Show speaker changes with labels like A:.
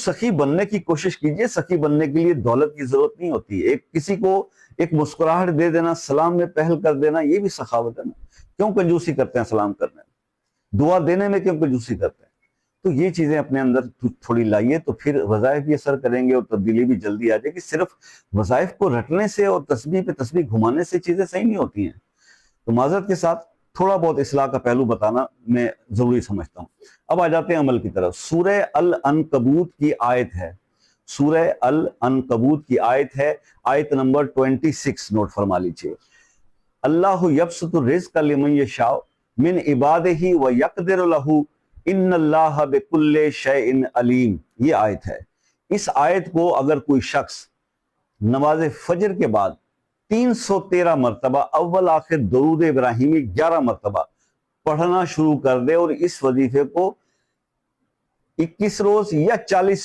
A: سخی بننے کی کوشش کیجئے. سخی بننے کے لیے دولت کی ضرورت نہیں ہوتی. کسی کو ایک مسکراہٹ دے دینا, سلام میں پہل کر دینا, یہ بھی سخاوت ہے نا. کیوں کنجوسی کرتے ہیں سلام کرنے میں, دعا دینے میں کیوں کنجوسی کرتے ہیں؟ تو یہ چیزیں اپنے اندر تھوڑی لائیے, تو پھر وظائف بھی اثر کریں گے اور تبدیلی بھی جلدی آ جائے گی. صرف وظائف کو رٹنے سے اور تسبیح پہ تسبیح گھمانے سے چیزیں صحیح نہیں ہوتی ہیں. تو معذرت کے ساتھ تھوڑا بہت اصلاح کا پہلو بتانا میں ضروری سمجھتا ہوں. اب آ جاتے ہیں عمل کی طرف. سورہ العنکبوت کی آیت ہے, سورہ العنکبوت کی آیت ہے, آیت نمبر 26 نوٹ فرما لیجئے. اللہ یبسط الرزق لمن یشاء من عبادہ ویقدر لہ ان اللہ بکل شیء علیم. یہ آیت ہے. اس آیت کو اگر کوئی شخص نماز فجر کے بعد 313 مرتبہ اول آخر درود ابراہیمی 11 مرتبہ پڑھنا شروع کر دے اور اس وظیفے کو 21 روز یا 40